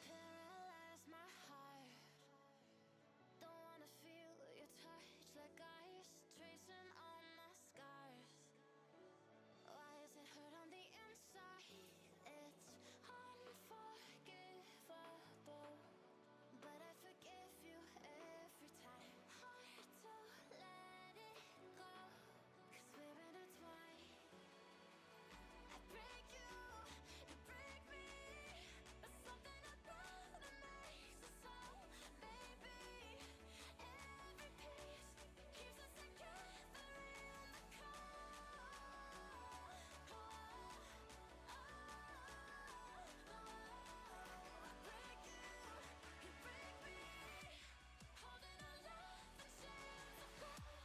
Paralyze my heart. Don't wanna feel your touch like ice, tracing all my scars. Why is it hurt on the inside? It's unforgivable, but I forgive you every time. Hard to let it go, 'cause we're intertwined. I break you, you break me. There's something about that makes us so, baby. Every piece keeps us together in the core. I break you, you break me. Holding our love in chains of gold.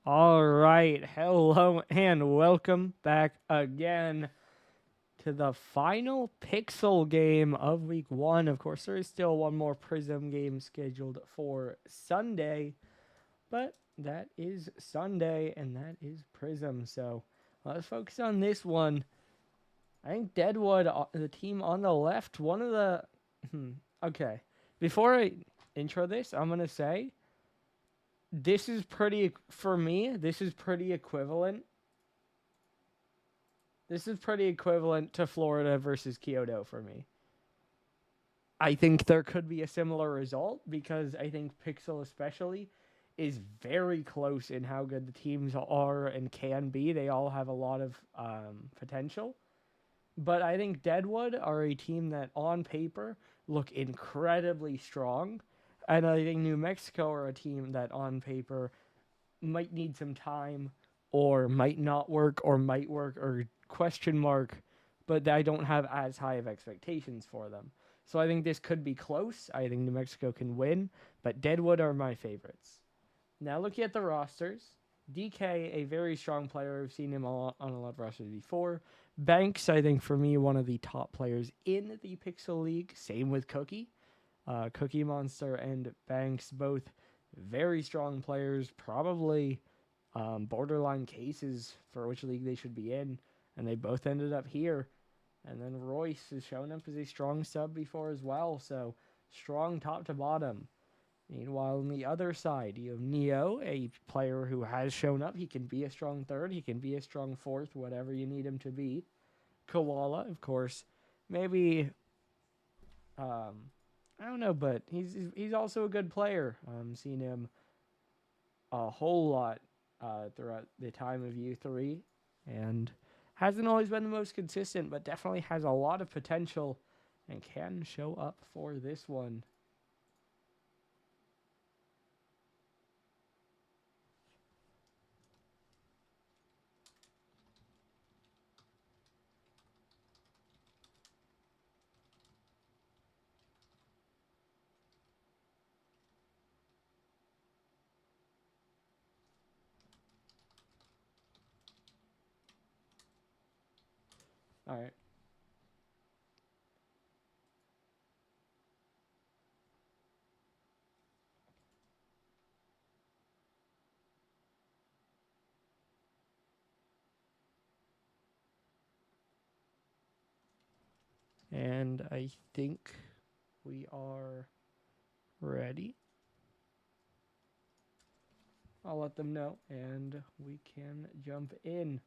All right, hello and welcome back again to the final Pixel game of week 1. Of course, there is still one more Prism game scheduled for Sunday, but that is Sunday and that is Prism. So let's focus on this one. I think Deadwood, the team on the left, one of the... okay, before I intro this, I'm going to say this is pretty, for me, this is pretty equivalent. This is pretty equivalent to Florida versus Kyoto for me. I think there could be a similar result because I think Pixel especially is very close in how good the teams are and can be. They all have a lot of potential. But I think Deadwood are a team that on paper look incredibly strong. And I think New Mexico are a team that on paper might need some time or might not work or might work or question mark, but I don't have as high of expectations for them. So I think this could be close. I think New Mexico can win, but Deadwood are my favorites. Now looking at the rosters, DK, a very strong player. I've seen him on a lot of rosters before. Banks, I think for me, one of the top players in the Pixel League. Same with Cookie. Cookie Monster and Banks, both very strong players, probably borderline cases for which league they should be in, and they both ended up here. And then Royce has shown up as a strong sub before as well, so strong top to bottom. Meanwhile, on the other side, you have Neo, a player who has shown up. He can be a strong third, he can be a strong fourth, whatever you need him to be. Koala, of course, maybe, I don't know, but he's also a good player. Seen him a whole lot throughout the time of U3, and hasn't always been the most consistent, but definitely has a lot of potential and can show up for this one. All right. And I think we are ready. I'll let them know, and we can jump in.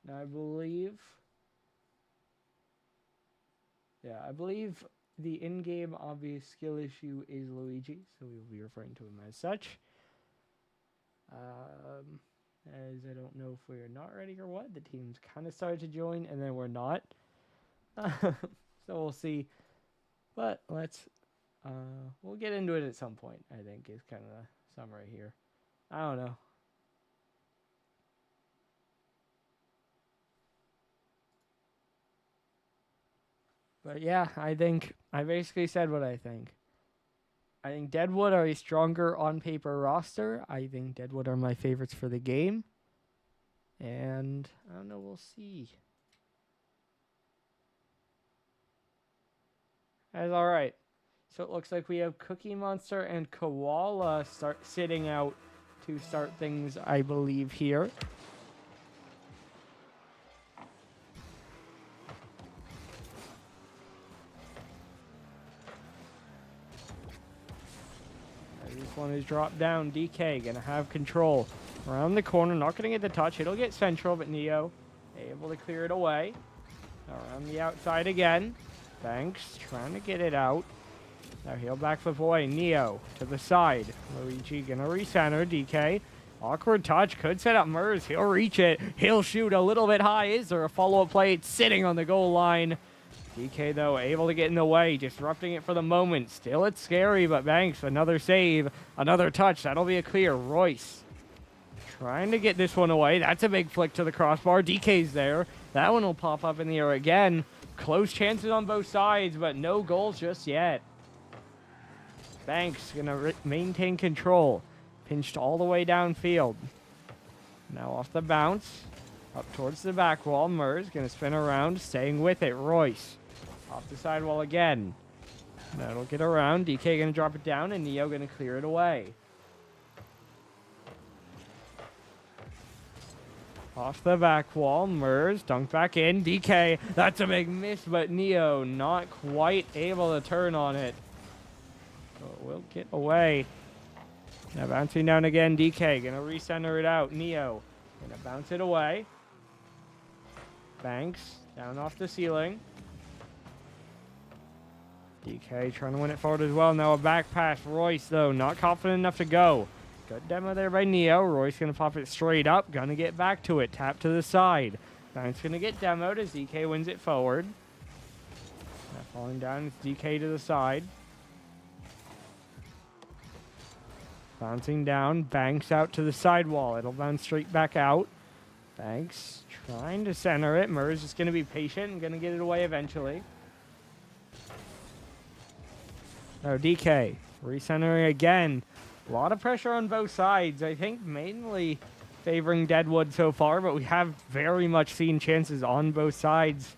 Now, I believe the in-game obvious skill issue is Luigi, so we will be referring to him as such. As I don't know if we are not ready or what. The teams kind of started to join, and then we're not. So we'll see. But we'll get into it at some point, I think, is kind of the summary here. I don't know. But yeah, I think I basically said what I think. I think Deadwood are a stronger on paper roster. I think Deadwood are my favorites for the game. And I don't know, we'll see. That's all right. So it looks like we have Cookie Monster and Koala sitting out to start things, I believe, here. This one is dropped down. DK gonna have control around the corner. Not gonna get the touch. It'll get central, but Neo able to clear it away. Around the outside again. Banks trying to get it out. Now he'll backflip away. Neo to the side. Luigi gonna recenter. DK. Awkward touch. Could set up Mers. He'll reach it. He'll shoot a little bit high. Is there a follow-up play? It's sitting on the goal line. DK, though, able to get in the way, disrupting it for the moment. Still, it's scary, but Banks, another save, another touch. That'll be a clear. Royce trying to get this one away. That's a big flick to the crossbar. DK's there. That one will pop up in the air again. Close chances on both sides, but no goals just yet. Banks going to maintain control. Pinched all the way downfield. Now off the bounce. Up towards the back wall. Mers going to spin around, staying with it. Royce off the sidewall again. That'll get around. DK going to drop it down, and Neo going to clear it away. Off the back wall. Mers dunked back in. DK, that's a big miss, but Neo not quite able to turn on it. So it will get away. Now bouncing down again. DK going to recenter it out. Neo going to bounce it away. Banks down off the ceiling. DK trying to win it forward as well. Now a back pass. Royce, though, not confident enough to go. Good demo there by Neo. Royce going to pop it straight up. Going to get back to it. Tap to the side. Banks going to get demoed as DK wins it forward. Now falling down, it's DK to the side. Bouncing down. Banks out to the sidewall. It'll bounce straight back out. Banks trying to center it. Murs just going to be patient and going to get it away eventually. No, DK recentering again. A lot of pressure on both sides. I think mainly favoring Deadwood so far, but we have very much seen chances on both sides.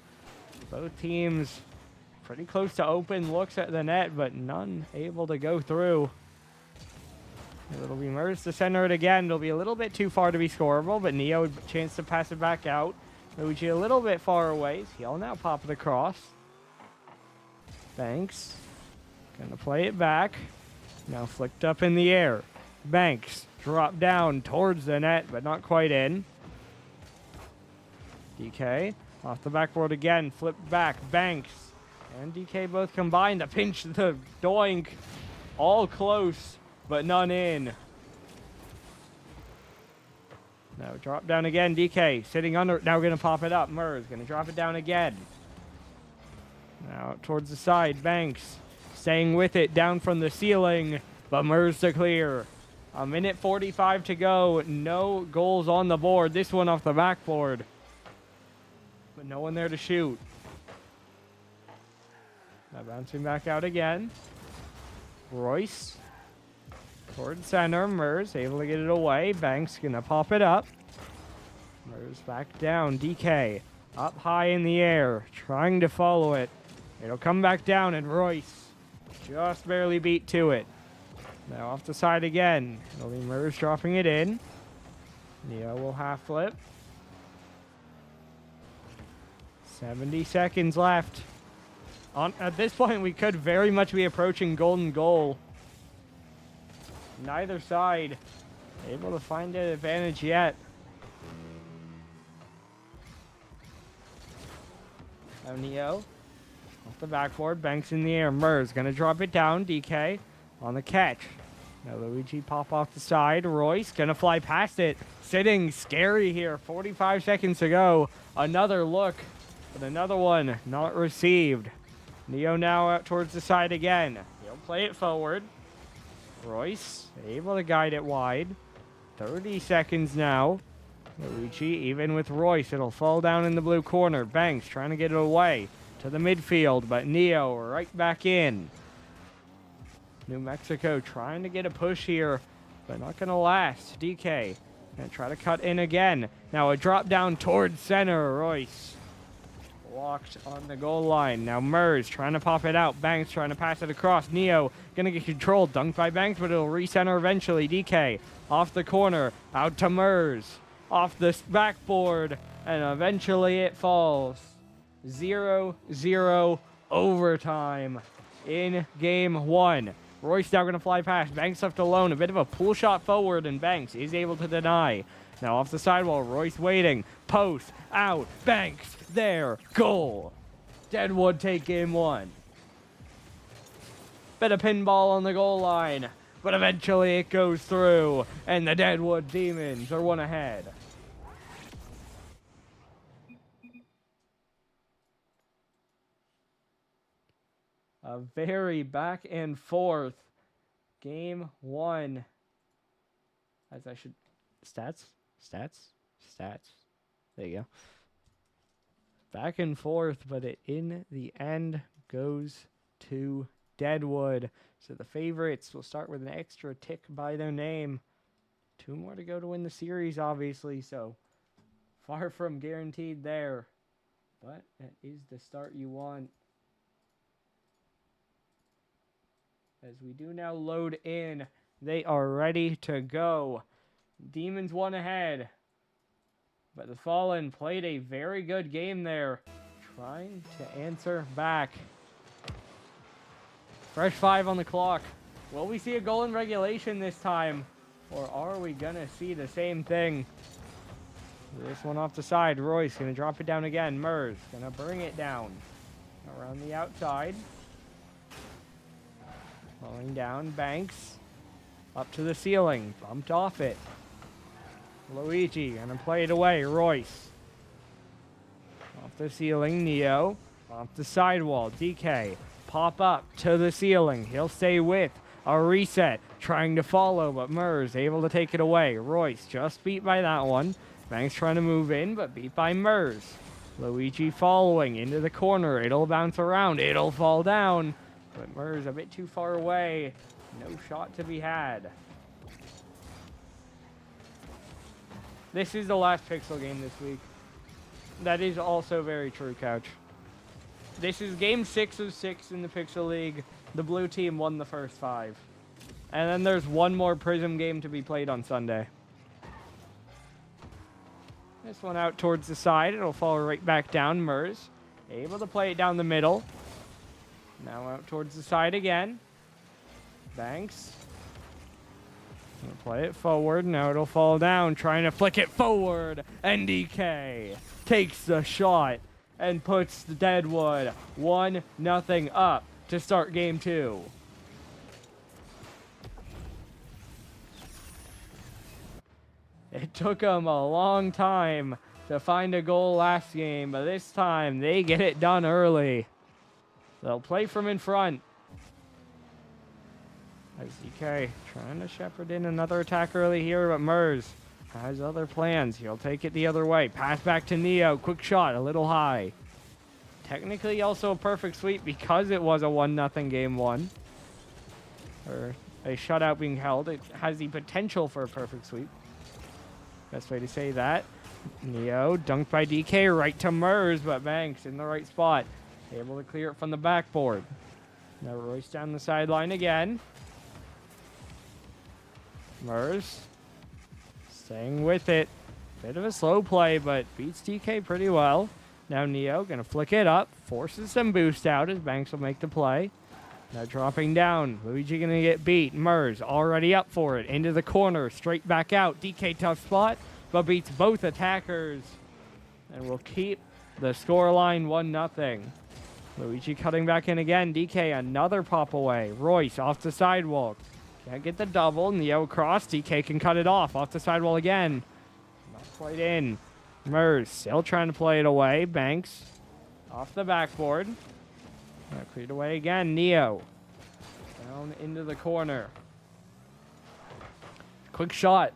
Both teams pretty close to open looks at the net, but none able to go through. It'll be Murs to center it again. It'll be a little bit too far to be scoreable, but Neo a chance to pass it back out. Luigi a little bit far away. He'll now pop it across. Banks gonna play it back. Now flicked up in the air. Banks drop down towards the net, but not quite in. DK off the backboard again. Flip back. Banks and DK both combined to pinch the doink. All close, but none in. Now drop down again. DK sitting under. Now going to pop it up. Murs going to drop it down again. Now towards the side. Banks staying with it down from the ceiling, but Murs to clear. A minute 45 to go. No goals on the board. This one off the backboard, but no one there to shoot. Now bouncing back out again. Royce towards center. Murs able to get it away. Banks gonna pop it up. Murs back down. DK up high in the air, trying to follow it. It'll come back down, and Royce just barely beat to it. Now off the side again. It'll be Murs dropping it in. Neo will half flip. 70 seconds left. At this point, we could very much be approaching golden goal. Neither side able to find an advantage yet. Now Neo off the backboard, Banks in the air. Murs gonna drop it down. DK on the catch. Now Luigi pop off the side. Royce gonna fly past it. Sitting scary here. 45 seconds to go. Another look, but another one not received. Neo now out towards the side again. He'll play it forward. Royce able to guide it wide. 30 seconds now. Luigi even with Royce. It'll fall down in the blue corner. Banks trying to get it away to the midfield, but Neo right back in. New Mexico trying to get a push here, but not going to last. DK going to try to cut in again. Now a drop down towards center. Royce blocked on the goal line. Now Murs trying to pop it out. Banks trying to pass it across. Neo going to get controlled. Dunked by Banks, but it'll recenter eventually. DK off the corner. Out to Murs. Off the backboard. And eventually it falls. 0-0 overtime in game one. Royce now going to fly past. Banks left alone. A bit of a pull shot forward, and Banks is able to deny. Now off the sidewall. Royce waiting. Post. Out. Banks. There. Goal. Deadwood take game one. Bit of pinball on the goal line, but eventually it goes through, and the Deadwood Demons are one ahead. A very back and forth game one. As I should... Stats. There you go. Back and forth, but it in the end goes to Deadwood. So the favorites will start with an extra tick by their name. 2 more to go to win the series, obviously, so far from guaranteed there. But that is the start you want. As we do now load in, they are ready to go. Demons one ahead. But the Fallen played a very good game there, trying to answer back. Fresh 5 on the clock. Will we see a goal in regulation this time? Or are we going to see the same thing? This one off the side. Royce going to drop it down again. Mers going to bring it down around the outside. Falling down. Banks up to the ceiling. Bumped off it. Luigi going to play it away. Royce off the ceiling. Neo off the sidewall. DK pop up to the ceiling. He'll stay with a reset. Trying to follow, but Mers able to take it away. Royce just beat by that one. Banks trying to move in, but beat by Mers. Luigi following into the corner. It'll bounce around. It'll fall down. But Mers a bit too far away. No shot to be had. This is the last Pixel game this week. That is also very true, Couch. This is game 6 of 6 in the Pixel League. The blue team won the first 5. And then there's one more Prism game to be played on Sunday. This one out towards the side. It'll fall right back down. Mers able to play it down the middle. Now out towards the side again. Banks. Gonna play it forward. Now it'll fall down. Trying to flick it forward. And DK takes the shot and puts the Deadwood 1-0 up to start game 2. It took them a long time to find a goal last game, but this time they get it done early. They'll play from in front. As DK trying to shepherd in another attack early here, but Mers has other plans. He'll take it the other way. Pass back to Neo. Quick shot, a little high. Technically also a perfect sweep because it was a 1-0 game 1. Or a shutout being held. It has the potential for a perfect sweep. Best way to say that. Neo dunked by DK right to Mers, but Banks in the right spot. Able to clear it from the backboard. Now Royce down the sideline again. Mers staying with it. Bit of a slow play, but beats DK pretty well. Now Neo gonna flick it up. Forces some boost out as Banks will make the play. Now dropping down. Luigi gonna get beat. Mers already up for it. Into the corner. Straight back out. DK tough spot, but beats both attackers. And will keep the scoreline 1-0. Luigi cutting back in again. DK another pop away. Royce off the sidewalk. Can't get the double. Neo cross. DK can cut it off the sidewall again. Not quite in. Mers still trying to play it away. Banks off the backboard. Cleared away again. Neo down into the corner. Quick shot.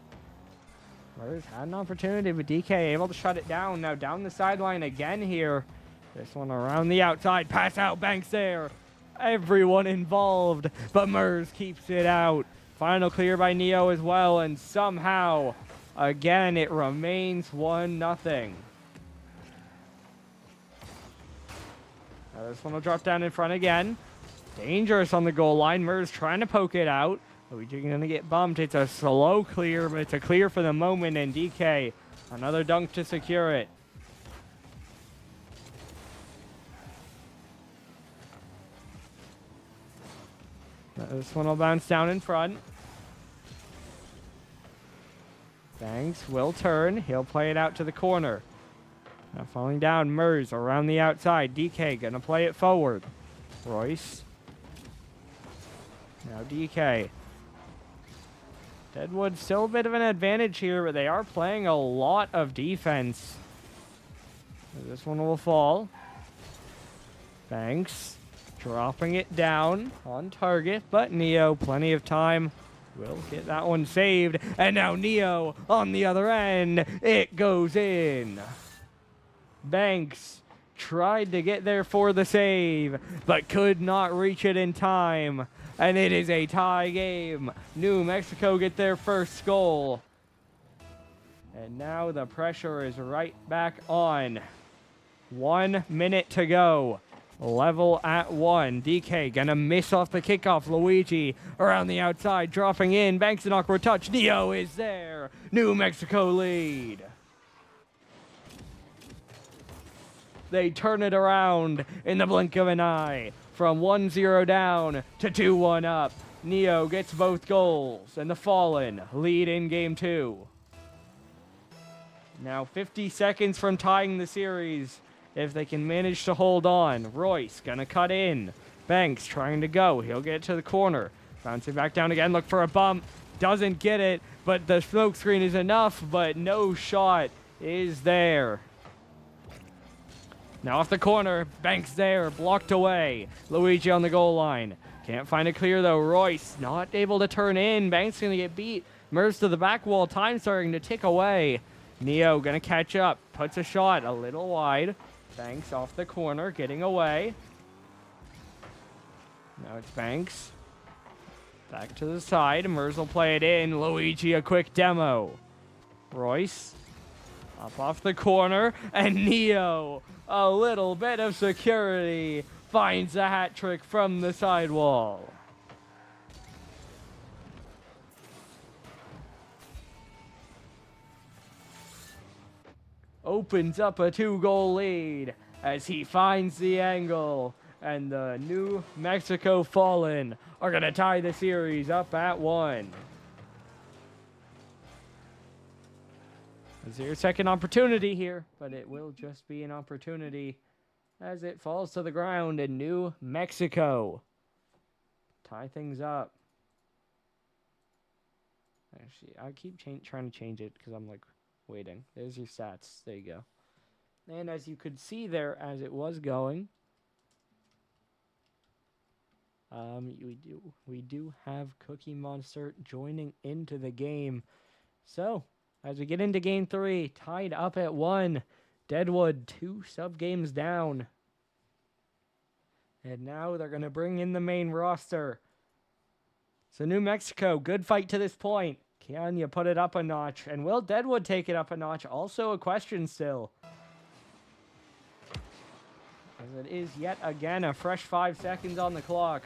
Mers had an opportunity, but DK able to shut it down. Now down the sideline again here. This one around the outside. Pass out. Banks there. Everyone involved, but Mers keeps it out. Final clear by Neo as well, and somehow, again, it remains 1-0. Now this one will drop down in front again. Dangerous on the goal line. Mers trying to poke it out. Luigi gonna get bumped. It's a slow clear, but it's a clear for the moment, and DK, another dunk to secure it. This one will bounce down in front. Banks will turn. He'll play it out to the corner. Now falling down, Mers around the outside. DK gonna play it forward. Royce. Now DK. Deadwood still a bit of an advantage here, but they are playing a lot of defense. This one will fall. Banks dropping it down on target, but Neo, plenty of time, will get that one saved. And now Neo on the other end. It goes in. Banks tried to get there for the save, but could not reach it in time. And it is a tie game. New Mexico get their first goal. And now the pressure is right back on. 1 minute to go. Level at 1. DK gonna miss off the kickoff. Luigi around the outside, dropping in. Banks an awkward touch. Neo is there. New Mexico lead. They turn it around in the blink of an eye. From 1-0 down to 2-1 up. Neo gets both goals, and the Fallen lead in game 2. Now 50 seconds from tying the series. If they can manage to hold on. Royce gonna cut in. Banks trying to go. He'll get to the corner. Bouncing back down again. Look for a bump. Doesn't get it. But the smoke screen is enough. But no shot is there. Now off the corner. Banks there. Blocked away. Luigi on the goal line. Can't find it clear though. Royce not able to turn in. Banks gonna get beat. Merves to the back wall. Time starting to tick away. Neo gonna catch up. Puts a shot a little wide. Banks off the corner. Getting away. Now it's Banks. Back to the side. Merves will play it in. Luigi a quick demo. Royce. Up off the corner. And Neo. A little bit of security. Finds a hat trick from the sidewall. Opens up a 2-goal lead as he finds the angle. And the New Mexico Fallen are going to tie the series up at 1. It's your second opportunity here, but it will just be an opportunity as it falls to the ground in New Mexico. Tie things up. Actually, I keep trying to change it because I'm like waiting. There's your stats. There you go. And as you could see there, as it was going, we do have Cookie Monster joining into the game. So as we get into game 3, tied up at 1. Deadwood 2 sub games down. And now they're going to bring in the main roster. So New Mexico, good fight to this point. Can you put it up a notch? And will Deadwood take it up a notch? Also a question still. As it is yet again a fresh 5 seconds on the clock.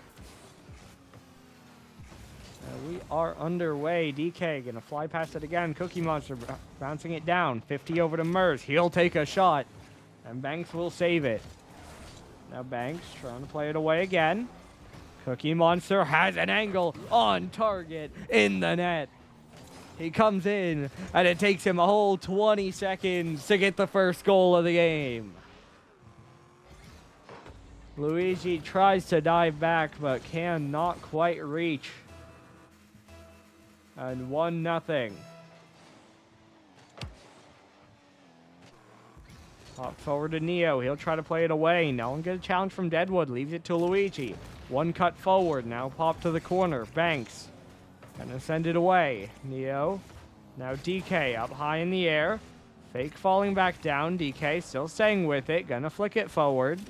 We are underway. DK going to fly past it again. Cookie Monster bouncing it down. 50 over to Merves. He'll take a shot. And Banks will save it. Now Banks trying to play it away again. Cookie Monster has an angle on target in the net. He comes in, and it takes him a whole 20 seconds to get the first goal of the game. Luigi tries to dive back, but cannot quite reach. And 1-0. Pop forward to Neo. He'll try to play it away. No one gets a challenge from Deadwood. Leaves it to Luigi. One cut forward. Now pop to the corner. Banks. Gonna send it away. Neo. Now DK up high in the air. Fake falling back down. DK still staying with it. Gonna flick it forward.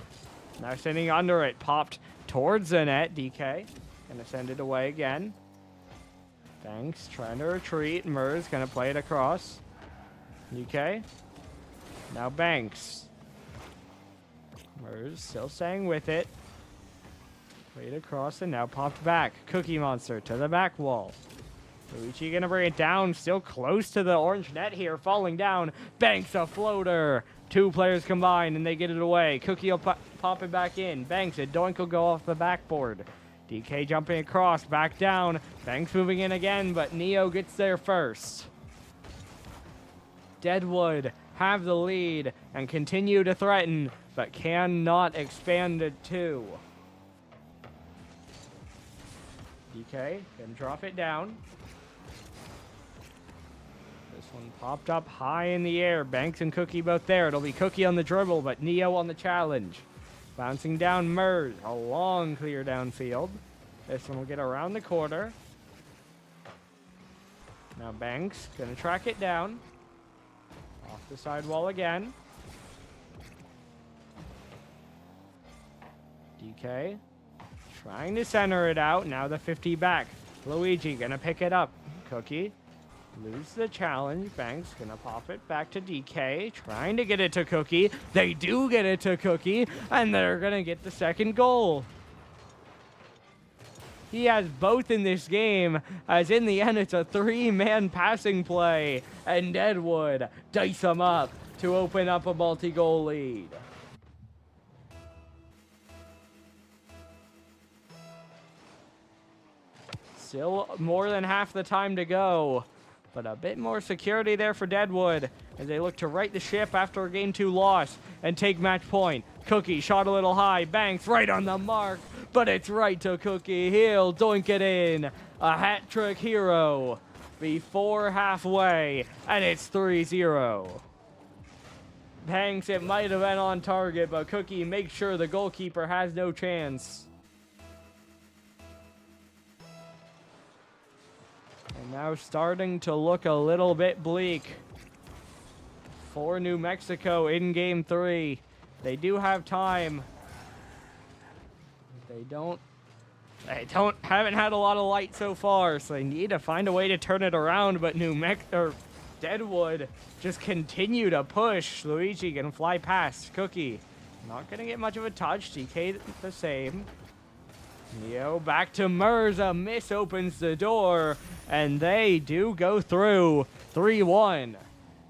Now sending under it. Popped towards the net. DK. Gonna send it away again. Banks trying to retreat. Merves gonna play it across. DK. Now Banks. Merves still staying with it. Played across and now popped back. Cookie Monster to the back wall. Luigi gonna bring it down. Still close to the orange net here. Falling down. Banks a floater. 2 players combined and they get it away. Cookie will pop it back in. Banks a doink will go off the backboard. DK jumping across. Back down. Banks moving in again, but Neo gets there first. Deadwood have the lead and continue to threaten, but cannot expand to 2. DK can drop it down. This one popped up high in the air. Banks and Cookie both there. It'll be Cookie on the dribble, but Neo on the challenge. Bouncing down Merves. A long clear downfield. This one will get around the corner. Now Banks gonna track it down. Off the sidewall again. DK trying to center it out. Now the 50 back. Luigi gonna pick it up. Cookie lose the challenge. Banks gonna pop it back to DK. Trying to get it to Cookie. They do get it to Cookie. And they're gonna get the second goal. He has both in this game, as in the end it's a 3-man passing play. And Deadwood dice them up to open up a multi-goal lead. Still more than half the time to go. But a bit more security there for Deadwood as they look to right the ship after a Game 2 loss and take match point. Cookie shot a little high. Banks right on the mark, but it's right to Cookie. He'll doink it in. A hat trick hero before halfway, and it's 3-0. Banks, it might have been on target, but Cookie makes sure the goalkeeper has no chance. And now starting to look a little bit bleak for New Mexico in Game 3. They do have time. Haven't had a lot of light so far, so they need to find a way to turn it around, but Deadwood just continue to push. Luigi can fly past Cookie. Not gonna get much of a touch. DK the same. Neo back to Mers. A miss opens the door, and they do go through. 3-1.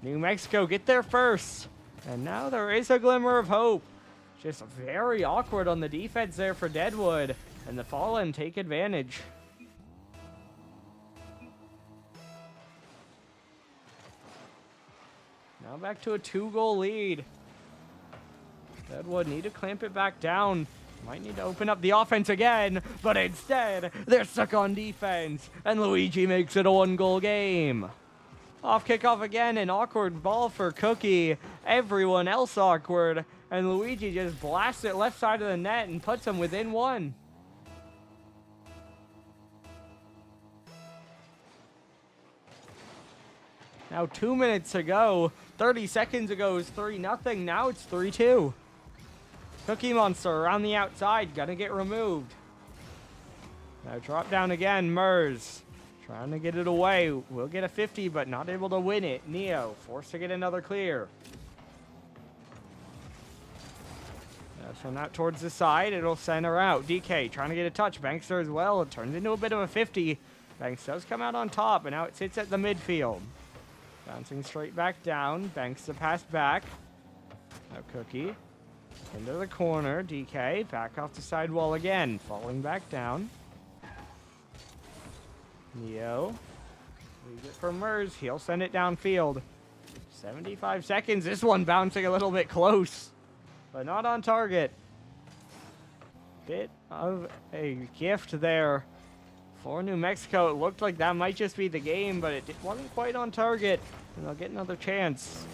New Mexico get there first, and now there is a glimmer of hope. Just very awkward on the defense there for Deadwood, and the Fallen take advantage. Now back to a 2-goal lead. Deadwood need to clamp it back down. Might need to open up the offense again, but instead, they're stuck on defense, and Luigi makes it a 1-goal game. Off kickoff again, an awkward ball for Cookie. Everyone else awkward, and Luigi just blasts it left side of the net and puts them within 1. Now 2 minutes to go. 30 seconds ago it was 3-0. Now it's 3-2. Cookie Monster around the outside. Gonna get removed. Now drop down again. Mers trying to get it away. Will get a 50, but not able to win it. Neo forced to get another clear. Now send that towards the side. It'll center out. DK trying to get a touch. Banks there as well. It turns into a bit of a 50. Banks does come out on top, and now it sits at the midfield. Bouncing straight back down. Banks the pass back. Now Cookie into the corner. DK back off the sidewall again. Falling back down. Neo leaves it for Mers. He'll send it downfield. 75 seconds. This one bouncing a little bit close, but not on target. Bit of a gift there for New Mexico. It looked like that might just be the game, but it wasn't quite on target, and they'll get another chance.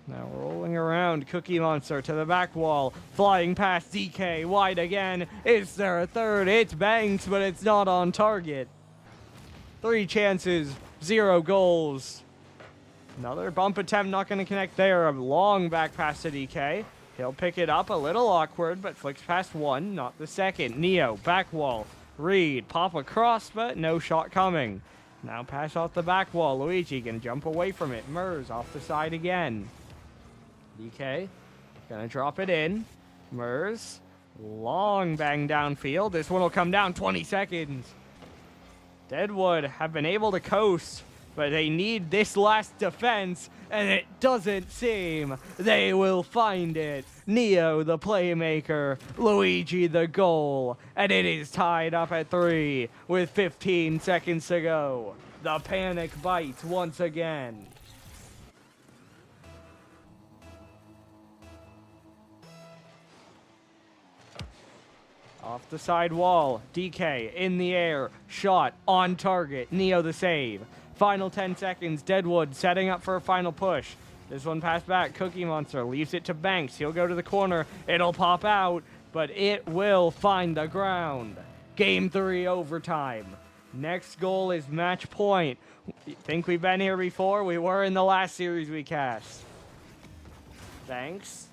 Now rolling around, Cookie Monster to the back wall, flying past DK, wide again. Is there a third? It's Banks, but it's not on target. 3 chances, 0 goals. Another bump attempt, not going to connect there. A long back pass to DK. He'll pick it up, a little awkward, but flicks past 1, not the second. Neo, back wall. Reed, pop across, but no shot coming. Now pass off the back wall. Luigi gonna jump away from it. Mers off the side again. DK gonna drop it in. Mers, long bang downfield. This one will come down. 20 seconds. Deadwood have been able to coast, but they need this last defense, and it doesn't seem they will find it. Neo, the playmaker, Luigi, the goal, and it is tied up at 3 with 15 seconds to go. The panic bites once again. Off the side wall, DK in the air, shot on target, Neo the save. Final 10 seconds, Deadwood setting up for a final push. This one passed back, Cookie Monster leaves it to Banks. He'll go to the corner, it'll pop out, but it will find the ground. Game 3 overtime. Next goal is match point. Think we've been here before? We were in the last series we cast. Banks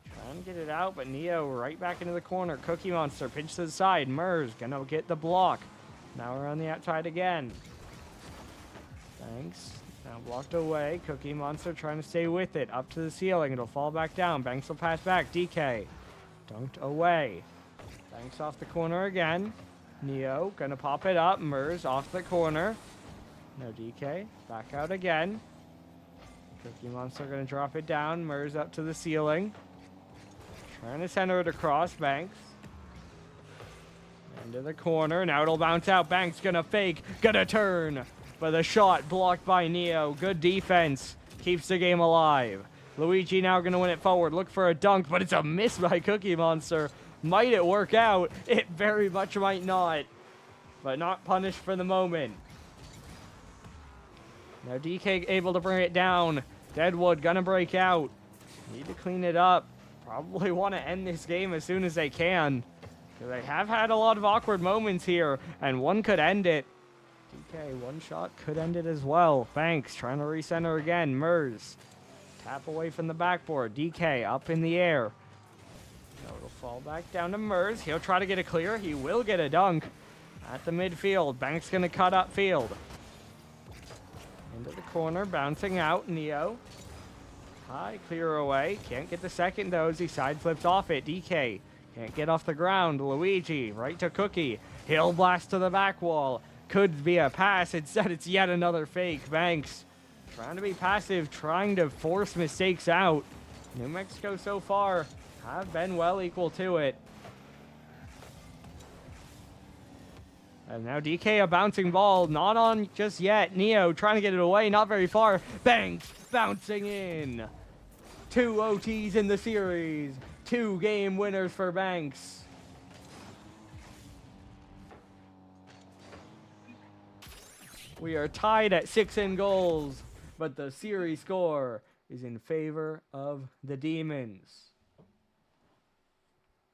trying to get it out, but Neo right back into the corner. Cookie Monster pinch to the side. Mers gonna get the block. Now we're on the outside again. Banks now blocked away. Cookie Monster trying to stay with it. Up to the ceiling. It'll fall back down. Banks will pass back. DK dunked away. Banks off the corner again. Neo gonna pop it up. Mers off the corner. No DK. Back out again. Cookie Monster gonna drop it down. Mers up to the ceiling. Trying to center it across. Banks. Into the corner. Now it'll bounce out. Banks gonna fake. Gonna turn. but the shot blocked by Neo. Good defense. Keeps the game alive. Luigi now going to win it forward. Look for a dunk, but it's a miss by Cookie Monster. Might it work out? It very much might not. But not punished for the moment. Now DK able to bring it down. Deadwood gonna break out. Need to clean it up. Probably want to end this game as soon as they can. They have had a lot of awkward moments here, and one could end it. DK, one shot could end it as well. Banks trying to recenter again. Mers. Tap away from the backboard. DK up in the air. No, it'll fall back down to Mers. He'll try to get a clear. He will get a dunk at the midfield. Banks going to cut up field. Into the corner, bouncing out. Neo. High, clear away. Can't get the second though as he side flips off it. DK can't get off the ground. Luigi right to Cookie. He'll blast to the back wall. Could be a pass. Instead, it's yet another fake. Banks trying to be passive, trying to force mistakes out. New Mexico so far have been well equal to it. And now DK a bouncing ball, not on just yet. Neo trying to get it away, not very far. Banks bouncing in. 2 OTs in the series. 2 game winners for Banks. We are tied at 6 in goals, but the series score is in favor of the Demons.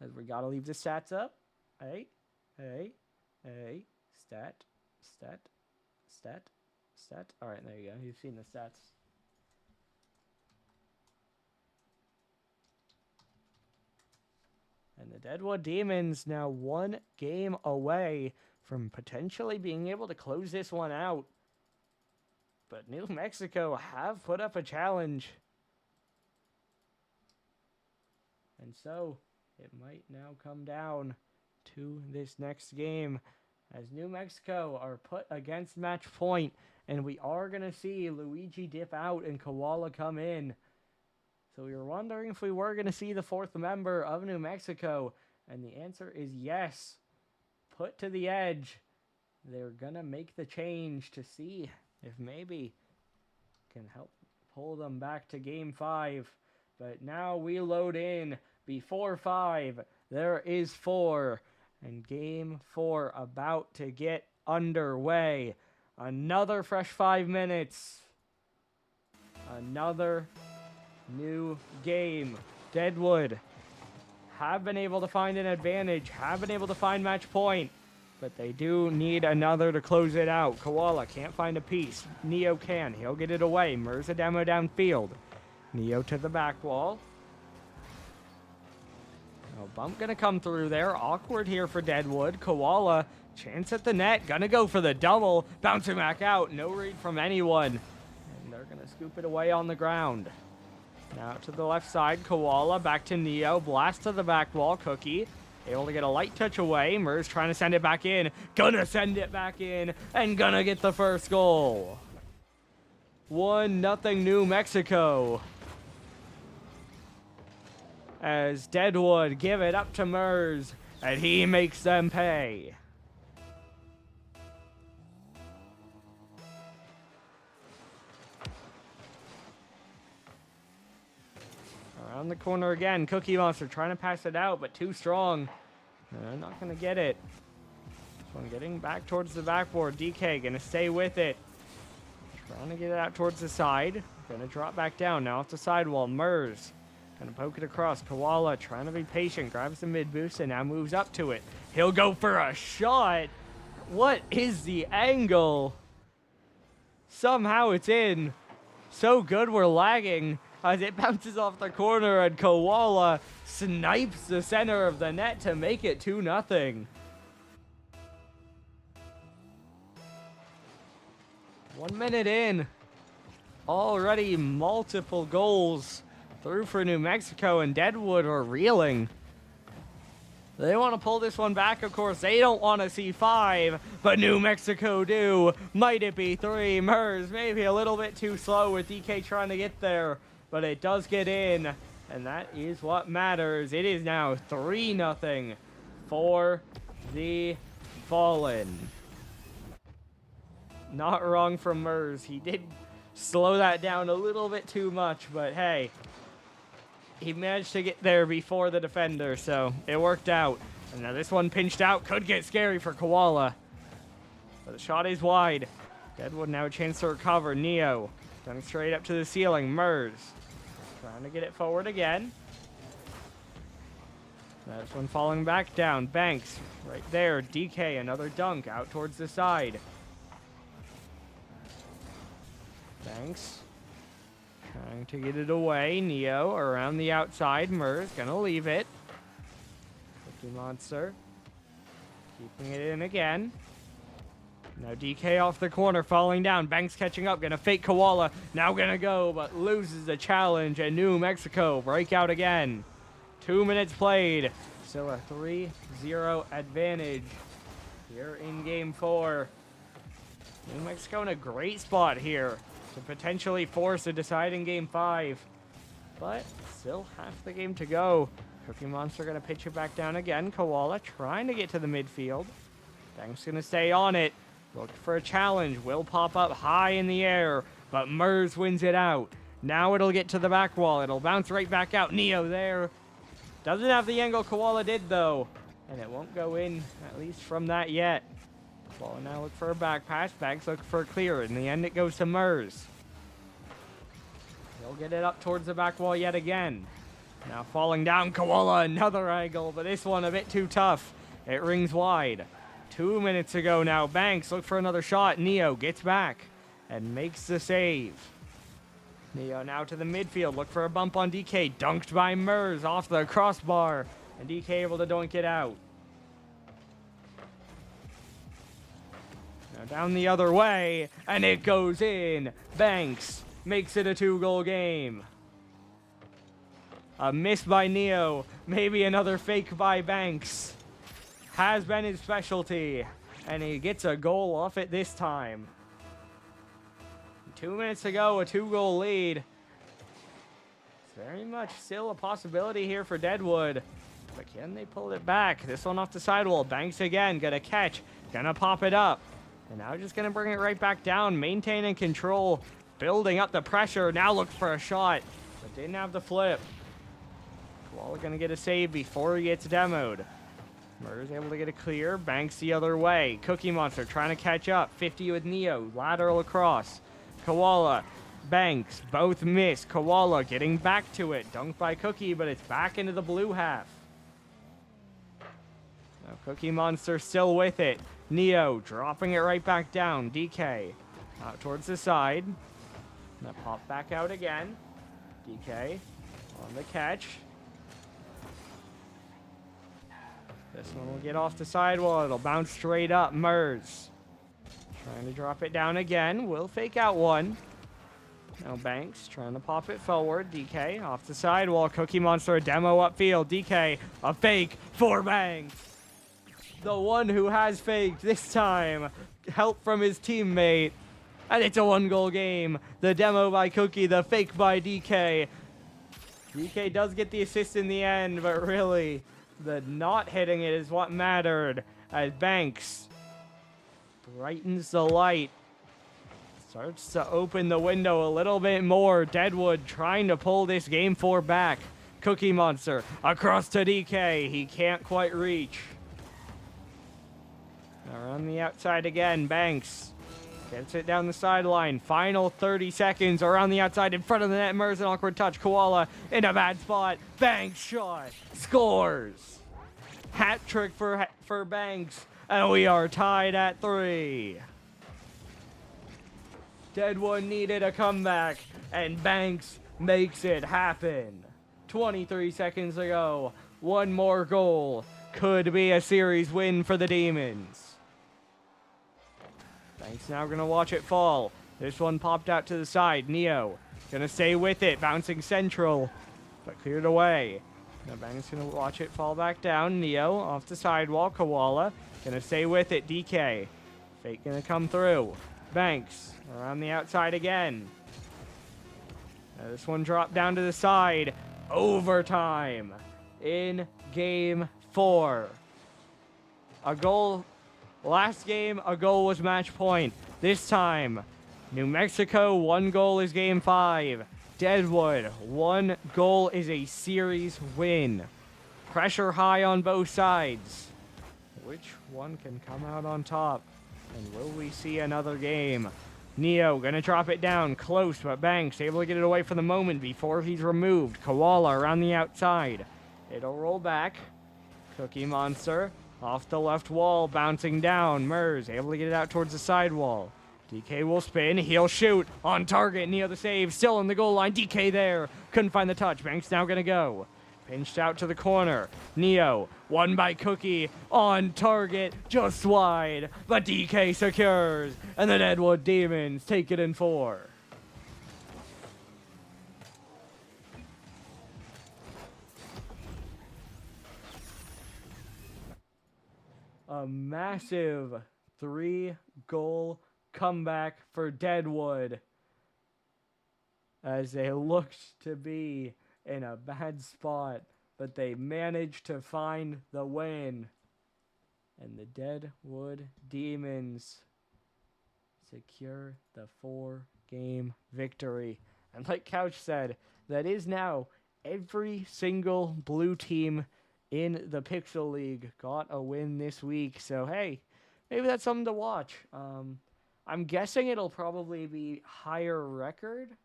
As we gotta leave the stats up. Hey. Stat. All right, there you go. You've seen the stats. And the Deadwood Demons now 1 game away from potentially being able to close this one out. But New Mexico have put up a challenge. And so it might now come down to this next game as New Mexico are put against match point, and we are going to see Luigi dip out and Koala come in. So we were wondering if we were going to see the 4th member of New Mexico, and the answer is yes. Put to the edge. They're going to make the change to see if maybe can help pull them back to game 5. But now we load in before 5. There is 4. And game 4 about to get underway. Another fresh 5 minutes. Another new game. Deadwood have been able to find an advantage, have been able to find match point, but they do need another to close it out. Koala can't find a piece. Neo can. He'll get it away. Mirza demo downfield. Neo to the back wall. No bump gonna come through there. Awkward here for Deadwood. Koala, chance at the net. Gonna go for the double. Bouncing back out. No read from anyone. And they're gonna scoop it away on the ground. Now to the left side. Koala back to Neo. Blast to the back wall. Cookie able to get a light touch away. Mers trying to send it back in. Gonna send it back in. And gonna get the first goal. 1-0 New Mexico. As Deadwood give it up to Mers, and he makes them pay. Around the corner again, Cookie Monster trying to pass it out, but too strong. Not going to get it. This one getting back towards the backboard. DK going to stay with it. Trying to get it out towards the side. Going to drop back down, now off the sidewall. Mers gonna poke it across. Koala trying to be patient. Grabs the mid boost and now moves up to it. He'll go for a shot. What is the angle? Somehow it's in. So good we're lagging as it bounces off the corner and Koala snipes the center of the net to make it 2-0. 1 minute in. Already multiple goals through for New Mexico, and Deadwood are reeling. They want to pull this one back, of course. They don't want to see 5, but New Mexico do. Might it be 3? Mers maybe a little bit too slow with DK trying to get there, but it does get in, and that is what matters. It is now 3-0 for the Fallen. Not wrong from Mers. He did slow that down a little bit too much, but hey, he managed to get there before the defender, so it worked out. And now this one pinched out. Could get scary for Koala. But the shot is wide. Deadwood now a chance to recover. Neo going straight up to the ceiling. Mers trying to get it forward again. This one falling back down. Banks right there. DK, another dunk out towards the side. Banks trying to get it away. Neo around the outside. Mers gonna leave it. Cookie Monster keeping it in again. Now DK off the corner, falling down. Banks catching up, gonna fake Koala. Now gonna go, but loses the challenge. And New Mexico break out again. 2 minutes played. Still a 3-0 advantage here in Game 4. New Mexico in a great spot here to potentially force a deciding Game 5. But still half the game to go. Cookie Monster gonna pitch it back down again. Koala trying to get to the midfield. Banks gonna stay on it. Look for a challenge. Will pop up high in the air, but Mers wins it out. Now it'll get to the back wall. It'll bounce right back out. Neo there. Doesn't have the angle Koala did, though. And it won't go in, at least from that yet. Koala now look for a back pass. Banks look for a clear. In the end, it goes to Mers. He'll get it up towards the back wall yet again. Now falling down, Koala, another angle, but this one a bit too tough. It rings wide. 2 minutes ago now. Banks look for another shot. Neo gets back and makes the save. Neo now to the midfield. Look for a bump on DK. Dunked by Mers off the crossbar. And DK able to doink it out. Now down the other way. And it goes in. Banks makes it a 2-goal game. A miss by Neo. Maybe another fake by Banks. Has been his specialty, and he gets a goal off it this time. 2 minutes to go, a 2-goal lead. It's very much still a possibility here for Deadwood, but can they pull it back? This one off the sidewall. Banks again, gonna catch, gonna pop it up, and now just gonna bring it right back down, maintaining control, building up the pressure. Now looks for a shot, but didn't have the flip. Koala gonna get a save before he gets demoed. Mers able to get a clear. Banks the other way. Cookie Monster trying to catch up. 50 with Neo. Lateral across. Koala. Banks. Both miss. Koala getting back to it. Dunked by Cookie, but it's back into the blue half. Now Cookie Monster still with it. Neo dropping it right back down. DK out towards the side. Now pop back out again. DK on the catch. This one will get off the sidewall. It'll bounce straight up. Mers trying to drop it down again. Will fake out one. Now Banks trying to pop it forward. DK off the sidewall. Cookie Monster a demo upfield. DK a fake for Banks. The one who has faked this time. Help from his teammate. And it's a 1-goal game. The demo by Cookie. The fake by DK. DK does get the assist in the end, but really, the not hitting it is what mattered, as Banks brightens the light. Starts to open the window a little bit more. Deadwood trying to pull this Game 4 back. Cookie Monster across to DK. He can't quite reach. Around the outside again. Banks gets it down the sideline. Final 30 seconds around the outside in front of the net. Mers an awkward touch. Koala in a bad spot. Banks shot. Scores. Hat trick for Banks. And we are tied at 3. Deadwood needed a comeback. And Banks makes it happen. 23 seconds to go. One more goal. Could be a series win for the Demons. Banks now going to watch it fall. This one popped out to the side. Neo going to stay with it. Bouncing central, but cleared away. Now Banks going to watch it fall back down. Neo off the sidewall. Koala going to stay with it. DK. Fake going to come through. Banks around the outside again. Now this one dropped down to the side. Overtime in Game 4. A goal. Last game, a goal was match point. This This time, New Mexico, 1 goal is game 5. Deadwood, 1 goal is a series win. Pressure high on both sides. Which one can come out on top? And will we see another game? Neo gonna drop it down, close, but Banks able to get it away for the moment before he's removed. Koala around the outside. It'll roll back. Cookie Monster off the left wall, bouncing down. Mers able to get it out towards the side wall. DK will spin, he'll shoot, on target, Neo the save, still in the goal line, DK there, couldn't find the touch, Banks now gonna go. Pinched out to the corner, Neo, won by Cookie, on target, just wide, but DK secures, and the Deadwood Demons take it in 4. A massive 3-goal comeback for Deadwood as they looked to be in a bad spot, but they managed to find the win. And the Deadwood Demons secure the 4-game victory. And like Couch said, that is now every single blue team in the Pixel League got a win this week. So, hey, maybe that's something to watch. I'm guessing it'll probably be higher record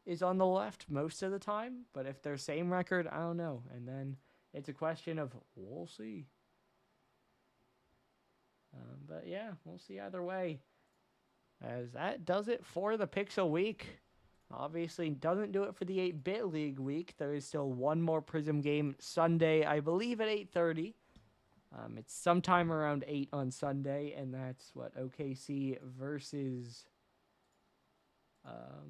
is on the left most of the time. But if they're same record, I don't know. And then it's a question of we'll see. But yeah, we'll see either way. As that does it for the Pixel Week. Obviously doesn't do it for the 8-Bit League week. There is still one more Prism game Sunday, I believe at 8:30. It's sometime around 8 on Sunday, and that's what OKC versus...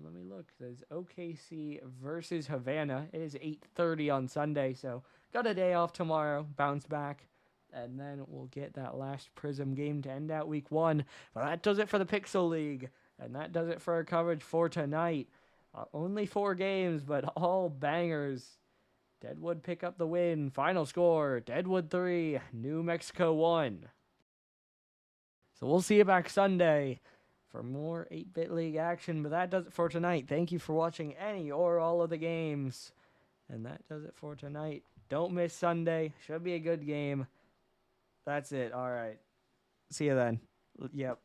let me look. There's OKC versus Havana. It is 8:30 on Sunday, so got a day off tomorrow, bounce back, and then we'll get that last Prism game to end out week 1. But that does it for the Pixel League, and that does it for our coverage for tonight. Only 4 games, but all bangers. Deadwood pick up the win. Final score, Deadwood 3, New Mexico 1. So we'll see you back Sunday for more 8-Bit League action. But that does it for tonight. Thank you for watching any or all of the games. And that does it for tonight. Don't miss Sunday. Should be a good game. That's it. All right. See you then. Yep.